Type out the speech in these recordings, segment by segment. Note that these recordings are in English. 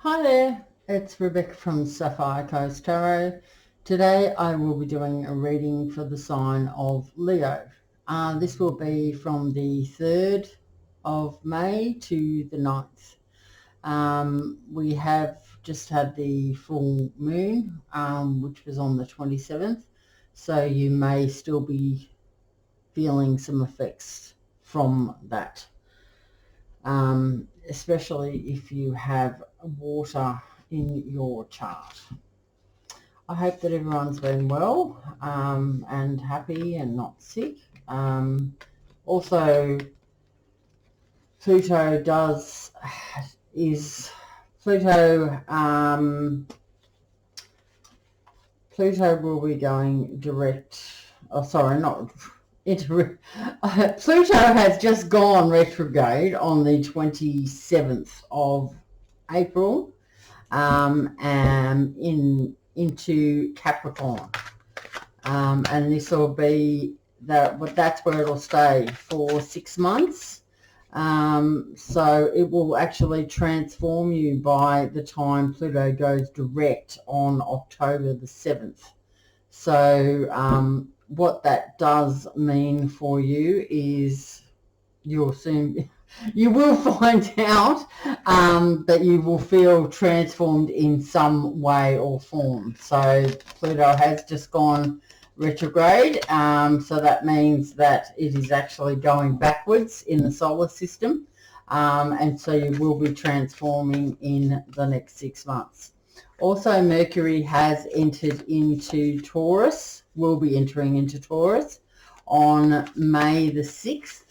Hi there, it's Rebecca from Sapphire Coast Tarot. Today I will be doing a reading for the sign of Leo. This will be from the 3rd of May to the 9th. We have just had the full moon, which was on the 27th, so you may still be feeling some effects from that. Especially if you have water in your chart. I hope that everyone's been well and happy and not sick. Also, Pluto Pluto will be going direct. Oh, sorry, not. Pluto has just gone retrograde on the 27th of April into Capricorn. And this will be that's where it'll stay for 6 months. So it will actually transform you by the time Pluto goes direct on October the 7th. So what that does mean for you is you will find out that you will feel transformed in some way or form. So Pluto has just gone retrograde, so that means that it is actually going backwards in the solar system, and so you will be transforming in the next 6 months. Also, Mercury has entered into Taurus, will be entering into Taurus on May the 6th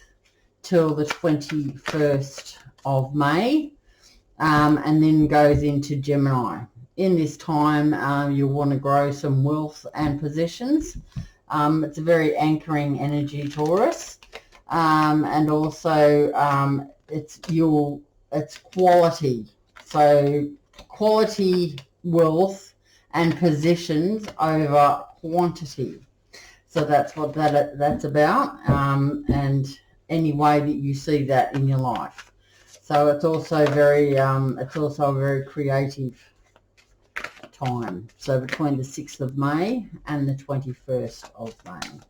till the 21st of May, and then goes into Gemini. In this time, you'll want to grow some wealth and possessions. It's a very anchoring energy, Taurus, and also it's quality. So quality wealth and possessions over quantity. So that's what that's about, and any way that you see that in your life. So it's also very a very creative time. So between the 6th of May and the 21st of May.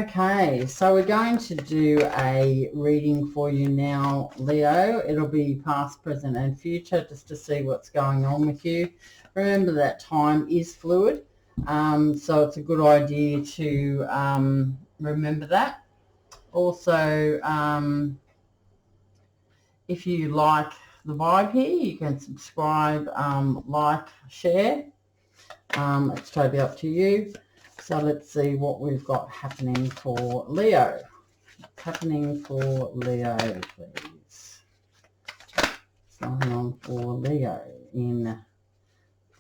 Okay, so we're going to do a reading for you now, Leo. It'll be past, present and future, just to see what's going on with you. Remember that time is fluid, so it's a good idea to remember that. Also, if you like the vibe here, you can subscribe, like, share. It's totally up to you. So let's see what we've got happening for Leo. Happening for Leo, please. Going on for Leo in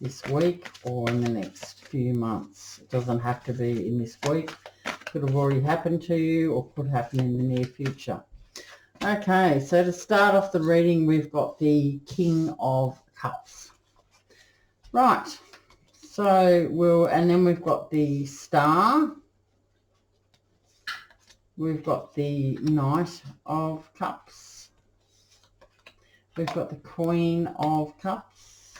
this week or in the next few months. It doesn't have to be in this week. Could have already happened to you or could happen in the near future. Okay, so to start off the reading, we've got the King of Cups. Right, so and then we've got the Star. We've got the Knight of Cups. We've got the Queen of Cups.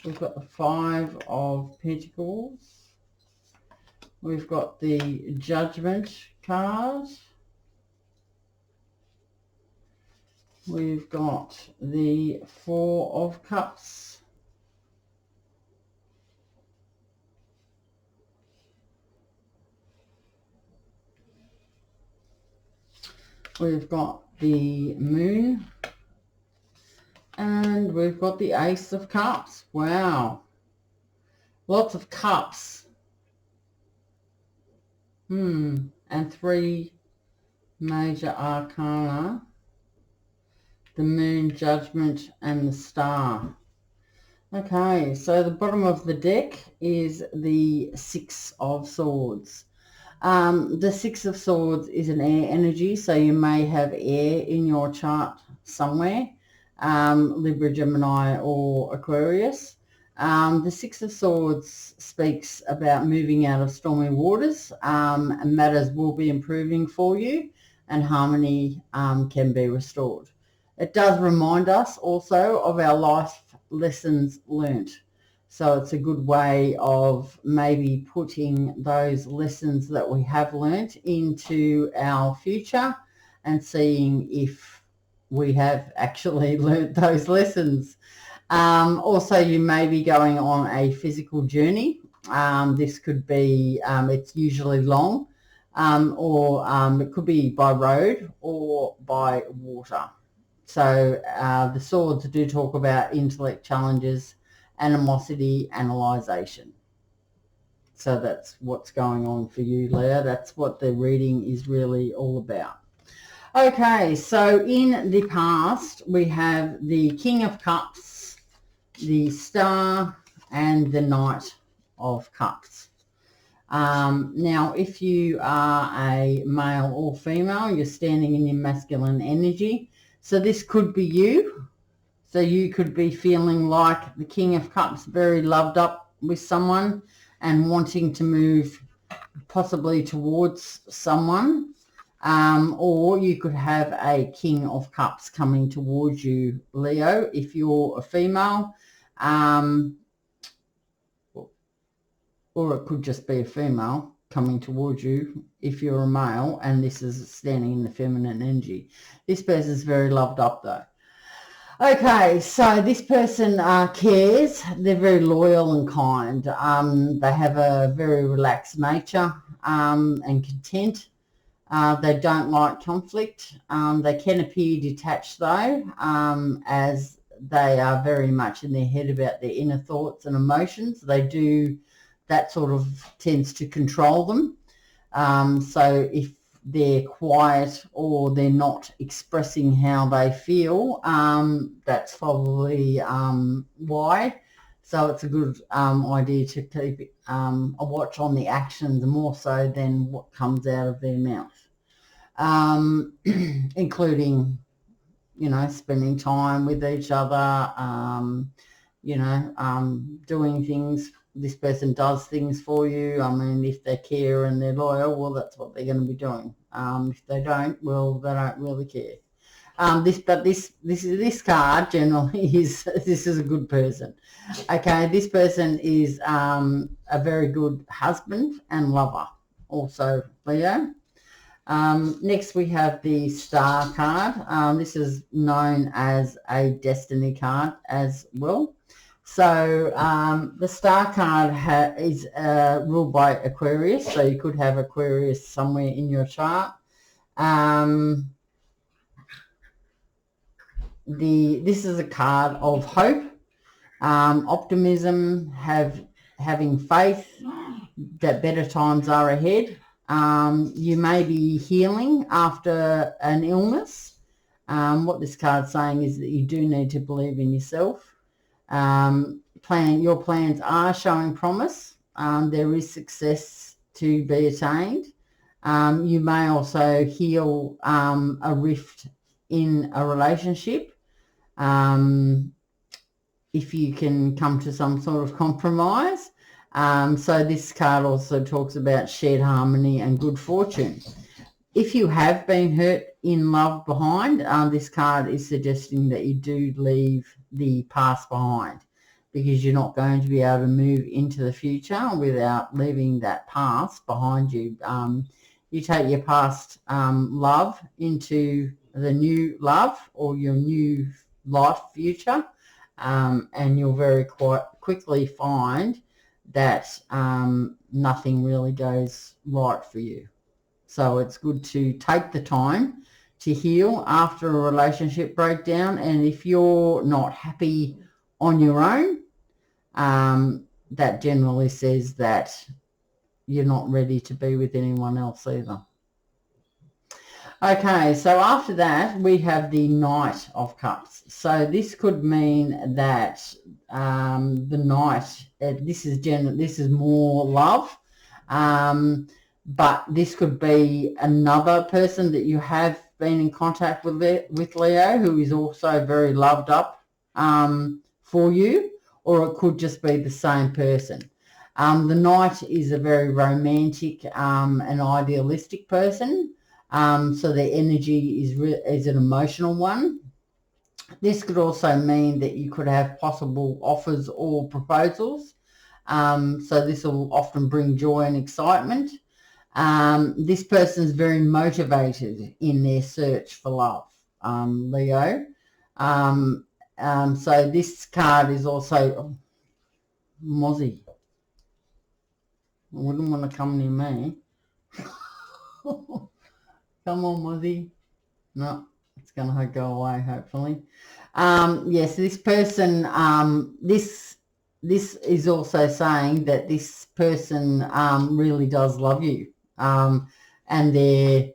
We've got the Five of Pentacles. We've got the Judgement card. We've got the Four of Cups. We've got the Moon. And we've got the Ace of Cups. Wow. Lots of cups. And 3 major arcana. The Moon, Judgment, and the Star. Okay, so the bottom of the deck is the Six of Swords. The Six of Swords is an air energy, so you may have air in your chart somewhere, Libra, Gemini, or Aquarius. The Six of Swords speaks about moving out of stormy waters, and matters will be improving for you, and harmony can be restored. It does remind us also of our life lessons learnt. So it's a good way of maybe putting those lessons that we have learnt into our future and seeing if we have actually learnt those lessons. Also, you may be going on a physical journey. This could be, it's usually long, or it could be by road or by water. So the swords do talk about intellect challenges, animosity, analyzation. So that's what's going on for you, Leo. That's what the reading is really all about. Okay, so in the past, we have the King of Cups, the Star, and the Knight of Cups. Now, if you are a male or female, you're standing in your masculine energy. So this could be you. So you could be feeling like the King of Cups, very loved up with someone and wanting to move possibly towards someone. Or you could have a King of Cups coming towards you, Leo, if you're a female. Or it could just be a female coming towards you if you're a male, and this is standing in the feminine energy. This person's very loved up though. Okay, so this person cares. They're very loyal and kind. They have a very relaxed nature and content. They don't like conflict. They can appear detached though, as they are very much in their head about their inner thoughts and emotions. That sort of tends to control them. So if they're quiet or they're not expressing how they feel, that's probably why. So it's a good idea to keep a watch on the actions more so than what comes out of their mouth, including, spending time with each other, doing things. This person does things for you. I mean, if they care and they're loyal, well, that's what they're going to be doing. If they don't, well, they don't really care. This card generally is, this is a good person. Okay, this person is a very good husband and lover. Also, Leo. Next we have the Star card. This is known as a destiny card as well. So the Star card is ruled by Aquarius, so you could have Aquarius somewhere in your chart. This is a card of hope, optimism, having faith that better times are ahead. You may be healing after an illness. What this card's saying is that you do need to believe in yourself. Your plans are showing promise. There is success to be attained. You may also heal a rift in a relationship if you can come to some sort of compromise. So this card also talks about shared harmony and good fortune. If you have been hurt in love behind, this card is suggesting that you do leave the past behind, because you're not going to be able to move into the future without leaving that past behind you. You take your past love into the new love or your new life future, and you'll very quite quickly find that nothing really goes right for you. So it's good to take the time to heal after a relationship breakdown. And if you're not happy on your own, that generally says that you're not ready to be with anyone else either. Okay, so after that we have the Knight of Cups. So this could mean that the Knight, this is more love, but this could be another person that you have been in contact with Leo, who is also very loved up for you, or it could just be the same person. The Knight is a very romantic and idealistic person. So their energy is an emotional one. This could also mean that you could have possible offers or proposals. So this will often bring joy and excitement. This person is very motivated in their search for love, Leo. So this card is also Mozzie. I wouldn't want to come near me. Come on, Mozzie. No, it's going to go away, hopefully. Yes, this person, this is also saying that this person really does love you, and they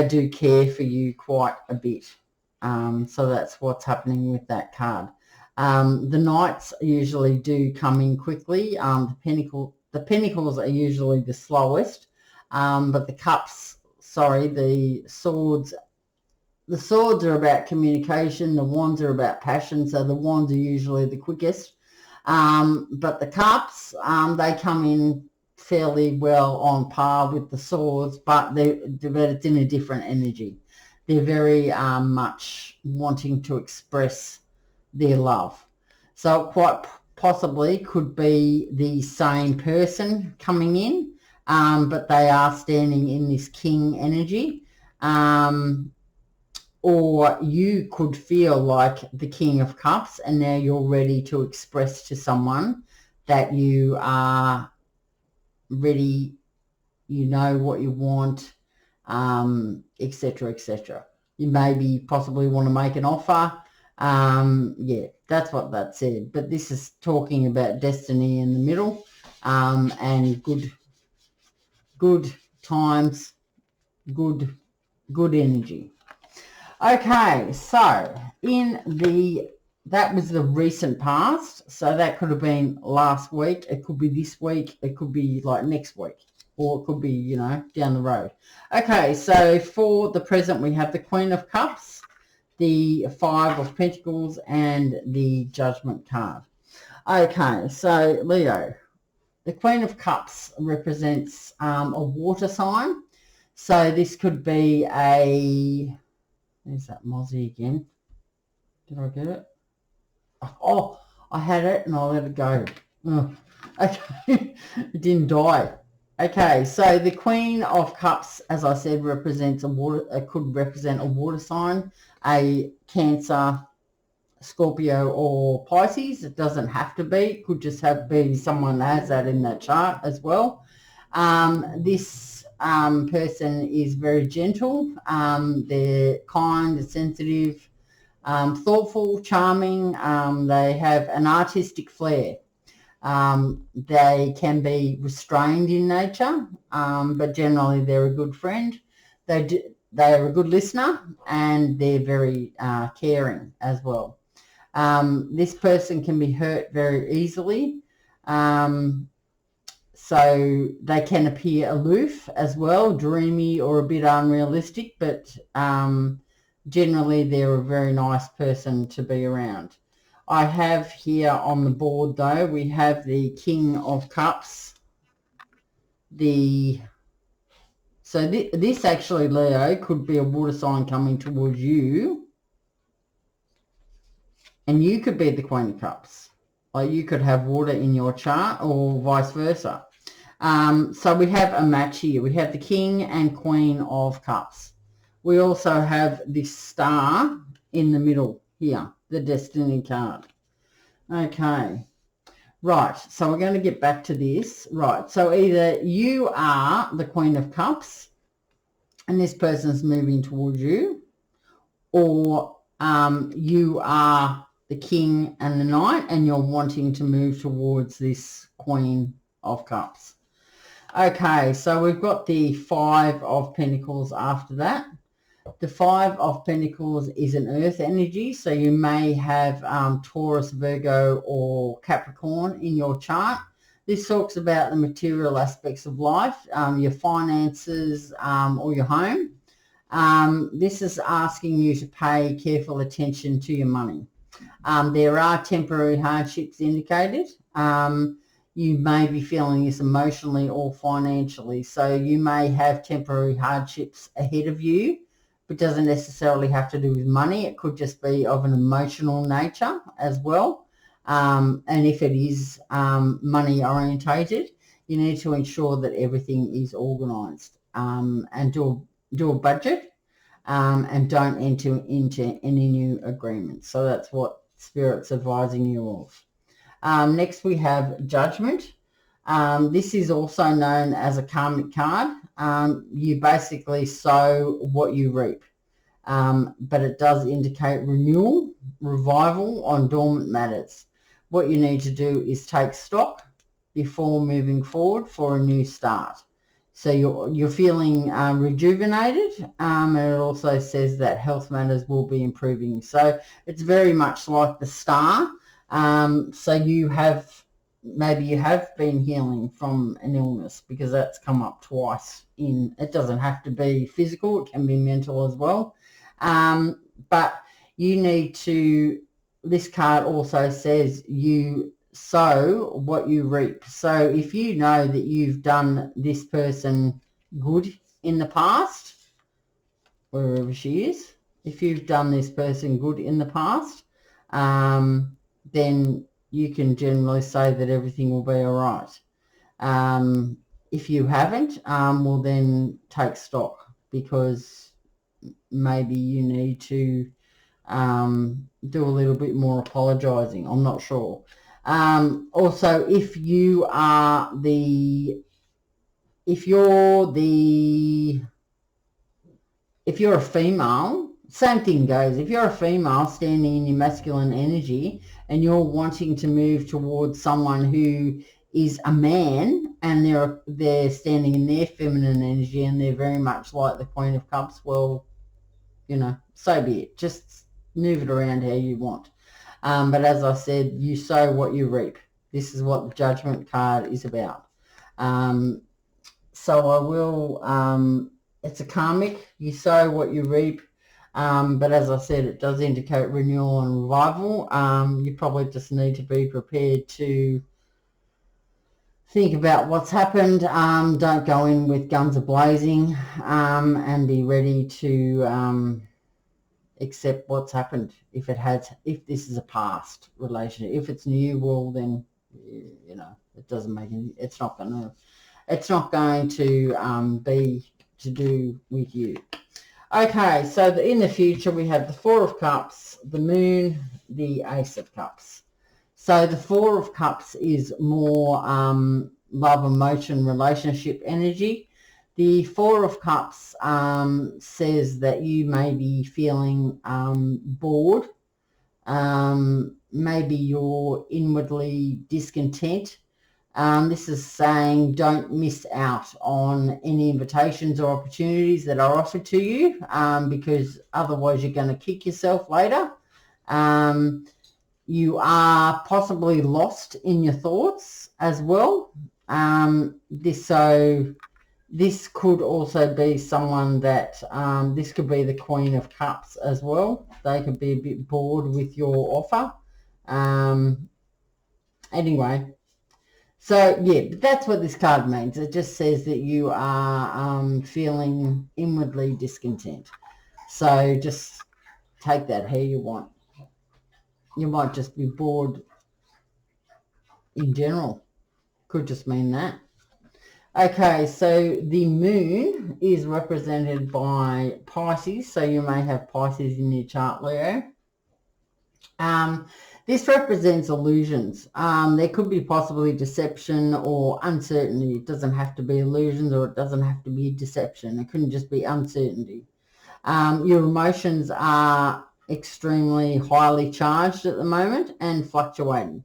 do care for you quite a bit. So that's what's happening with that card. The knights usually do come in quickly. The pentacles are usually the slowest, but the cups, the swords. The swords are about communication. The wands are about passion. So the wands are usually the quickest. But the cups, they come in fairly well on par with the swords, but it's in a different energy. They're very much wanting to express their love. So it quite possibly could be the same person coming in, but they are standing in this king energy. Or you could feel like the King of Cups, and now you're ready to express to someone that you are ready, you know what you want, etc., etc. You maybe possibly want to make an offer. Yeah, that's what that said. But this is talking about destiny in the middle, and good times, good energy. Okay, so that was the recent past. So that could have been last week. It could be this week. It could be like next week, or it could be, down the road. Okay, so for the present, we have the Queen of Cups, the Five of Pentacles, and the Judgment card. Okay, so Leo, the Queen of Cups represents a water sign. So this could be there's that Mozzie again. Did I get it? Oh, I had it and I let it go. Oh, okay, it didn't die. Okay, so the Queen of Cups, as I said, represents could represent a water sign, a Cancer, Scorpio, or Pisces. It doesn't have to be. It could just be someone that has that in that chart as well. This person is very gentle. They're kind, sensitive, thoughtful, charming. They have an artistic flair. They can be restrained in nature, but generally they're a good friend. They're a good listener, and they're very caring as well. This person can be hurt very easily. So they can appear aloof as well, dreamy or a bit unrealistic, but generally they're a very nice person to be around. I have here on the board, though, we have the King of Cups. This actually, Leo, could be a water sign coming towards you, and you could be the Queen of Cups. Like you could have water in your chart, or vice versa. So we have a match here. We have the King and Queen of Cups. We also have this star in the middle here, the Destiny card. Okay. Right, so we're going to get back to this. Right, so either you are the Queen of Cups and this person's moving towards you, or you are the King and the Knight and you're wanting to move towards this Queen of Cups. Okay, so we've got the Five of Pentacles after that. The Five of Pentacles is an earth energy, so you may have Taurus, Virgo, or Capricorn in your chart. This talks about the material aspects of life, your finances, or your home. This is asking you to pay careful attention to your money. There are temporary hardships indicated. You may be feeling this emotionally or financially. So you may have temporary hardships ahead of you, It doesn't necessarily have to do with money. It could just be of an emotional nature as well. And if it is money orientated, you need to ensure that everything is organised, and do a budget, and don't enter into any new agreements. So that's what Spirit's advising you of. Next we have Judgment. This is also known as a karmic card. You basically sow what you reap, but it does indicate renewal, revival on dormant matters. What you need to do is take stock before moving forward for a new start. So you're feeling rejuvenated, and it also says that health matters will be improving. So it's very much like the star. So maybe you have been healing from an illness, because that's come up twice. It doesn't have to be physical, it can be mental as well. But you need to, this card also says you sow what you reap. So if you know that you've done this person good in the past, wherever she is, if you've done this person good in the past, then you can generally say that everything will be all right. If you haven't, well then take stock, because maybe you need to do a little bit more apologising. I'm not sure. Also, if you're a female, same thing goes. If you're a female standing in your masculine energy and you're wanting to move towards someone who is a man, and they're standing in their feminine energy and they're very much like the Queen of Cups, well, so be it. Just move it around how you want. But as I said, you sow what you reap. This is what the Judgment card is about. So I will, it's a karmic, you sow what you reap. But as I said, it does indicate renewal and revival. You probably just need to be prepared to think about what's happened. Don't go in with guns a-blazing, and be ready to accept what's happened. If this is a past relationship, if it's new, well then, it doesn't make any, it's not going to be to do with you. Okay, so in the future we have the Four of Cups, the Moon, the Ace of Cups. So the Four of Cups is more love, emotion, relationship energy. The Four of Cups says that you may be feeling bored. Maybe you're inwardly discontent. This is saying don't miss out on any invitations or opportunities that are offered to you, because otherwise you're going to kick yourself later. You are possibly lost in your thoughts as well. This could also be someone that, this could be the Queen of Cups as well. They could be a bit bored with your offer. Anyway, so yeah, but that's what this card means. It just says that you are feeling inwardly discontent. So just take that how you want. You might just be bored in general. Could just mean that. Okay, so the Moon is represented by Pisces, so you may have Pisces in your chart, Leo. This represents illusions. There could be possibly deception or uncertainty. It doesn't have to be illusions, or it doesn't have to be deception. It couldn't just be uncertainty. Your emotions are extremely highly charged at the moment and fluctuating.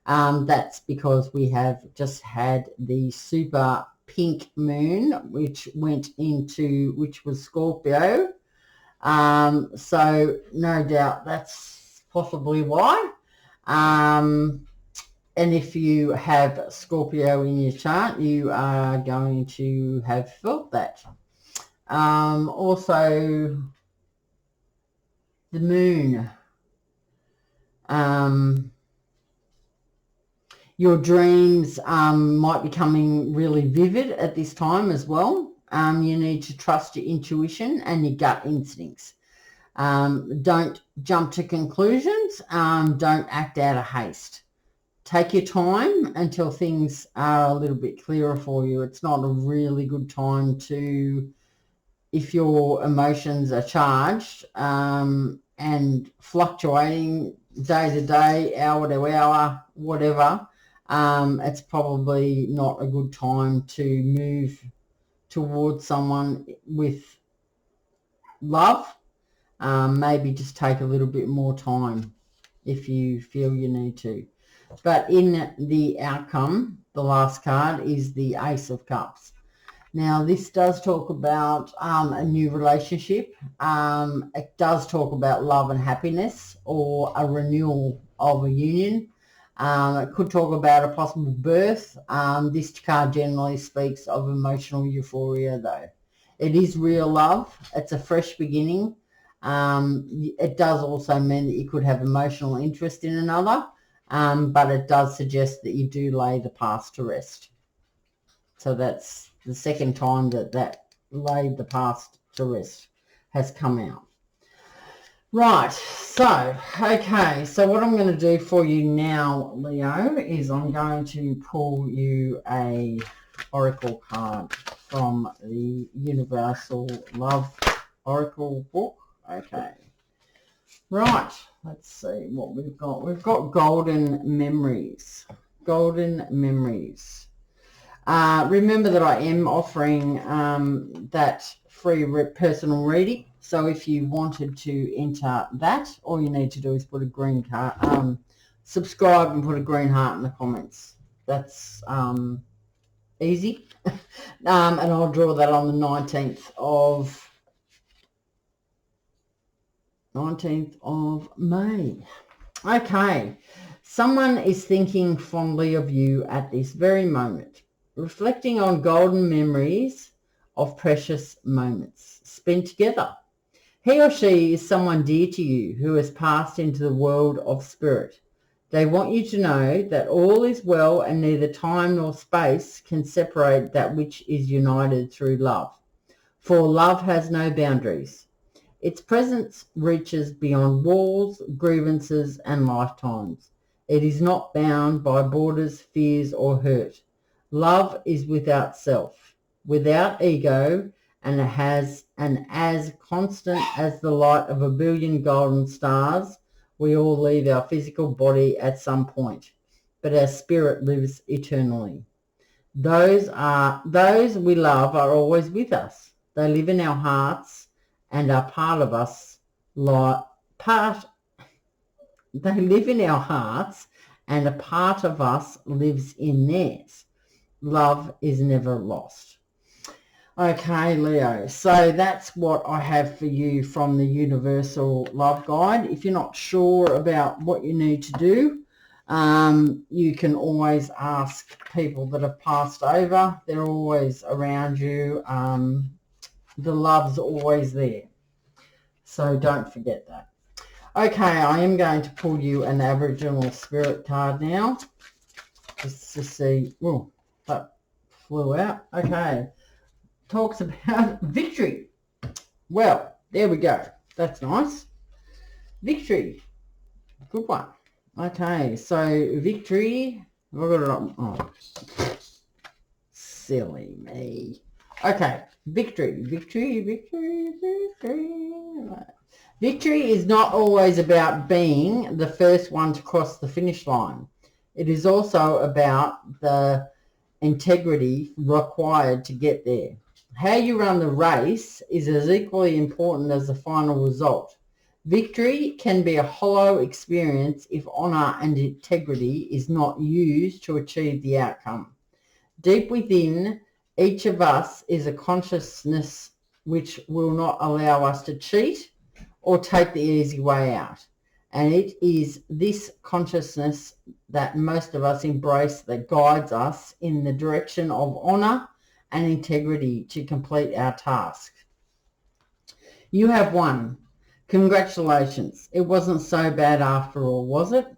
That's because we have just had the super pink moon, which was Scorpio. So no doubt that's possibly why. And if you have Scorpio in your chart, you are going to have felt that. Also, the moon. Your dreams might be becoming really vivid at this time as well. You need to trust your intuition and your gut instincts. Don't jump to conclusions. Don't act out of haste. Take your time until things are a little bit clearer for you. It's not a really good time to, if your emotions are charged and fluctuating day to day, hour to hour, whatever, it's probably not a good time to move towards someone with love. Maybe just take a little bit more time if you feel you need to. But in the outcome, the last card is the Ace of Cups. Now, this does talk about a new relationship. It does talk about love and happiness or a renewal of a union. It could talk about a possible birth. This card generally speaks of emotional euphoria, though. It is real love. It's a fresh beginning. It does also mean that you could have emotional interest in another, but it does suggest that you do lay the past to rest. So that's the second time that laid the past to rest has come out. Right, so, okay, so what I'm going to do for you now, Leo, is I'm going to pull you a oracle card from the Universal Love Oracle book. Okay. Right, let's see what we've got. We've got Golden Memories. Golden Memories. Remember that I am offering that free personal reading. So if you wanted to enter that, all you need to do is put a green card, subscribe and put a green heart in the comments. That's easy. And I'll draw that on the 19th of May. Okay. Someone is thinking fondly of you at this very moment, reflecting on golden memories of precious moments spent together. He or she is someone dear to you who has passed into the world of spirit. They want you to know that all is well and neither time nor space can separate that which is united through love. For love has no boundaries. Its presence reaches beyond walls, grievances, and lifetimes. It is not bound by borders, fears, or hurt. Love is without self, without ego, and as constant as the light of a billion golden stars. We all leave our physical body at some point, but our spirit lives eternally. Those we love are always with us. They live in our hearts and are part of us. They live in our hearts, and a part of us lives in theirs. Love is never lost. Okay, Leo, so that's what I have for you from the Universal Love Guide. If you're not sure about what you need to do, you can always ask people that have passed over. They're always around you. The love's always there. So don't forget that. Okay, I am going to pull you an Aboriginal Spirit card now. Just to see. Oh, that flew out. Okay. Talks about victory. Well, there we go. That's nice. Victory. Good one. Okay, so victory. I've got it on. Oh, silly me. Okay, victory. Victory is not always about being the first one to cross the finish line. It is also about the integrity required to get there. How you run the race is as equally important as the final result. Victory can be a hollow experience if honour and integrity is not used to achieve the outcome. Deep within each of us is a consciousness which will not allow us to cheat or take the easy way out. And it is this consciousness that most of us embrace that guides us in the direction of honour and integrity to complete our task. You have won. Congratulations. It wasn't so bad after all, was it?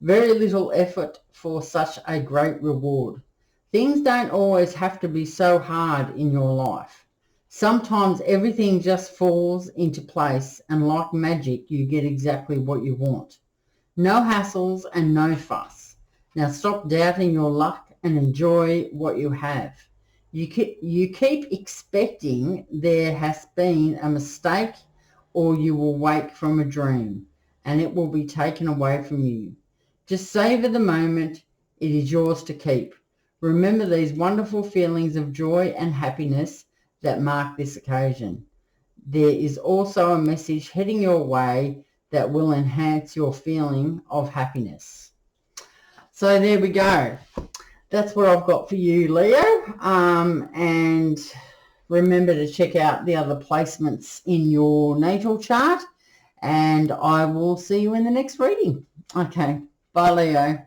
Very little effort for such a great reward. Things don't always have to be so hard in your life. Sometimes everything just falls into place, and like magic, you get exactly what you want. No hassles and no fuss. Now stop doubting your luck and enjoy what you have. You keep expecting there has been a mistake, or you will wake from a dream and it will be taken away from you. Just savor the moment. It is yours to keep. Remember these wonderful feelings of joy and happiness that mark this occasion. There is also a message heading your way that will enhance your feeling of happiness. So there we go. That's what I've got for you, Leo. And remember to check out the other placements in your natal chart. And I will see you in the next reading. Okay. Bye, Leo.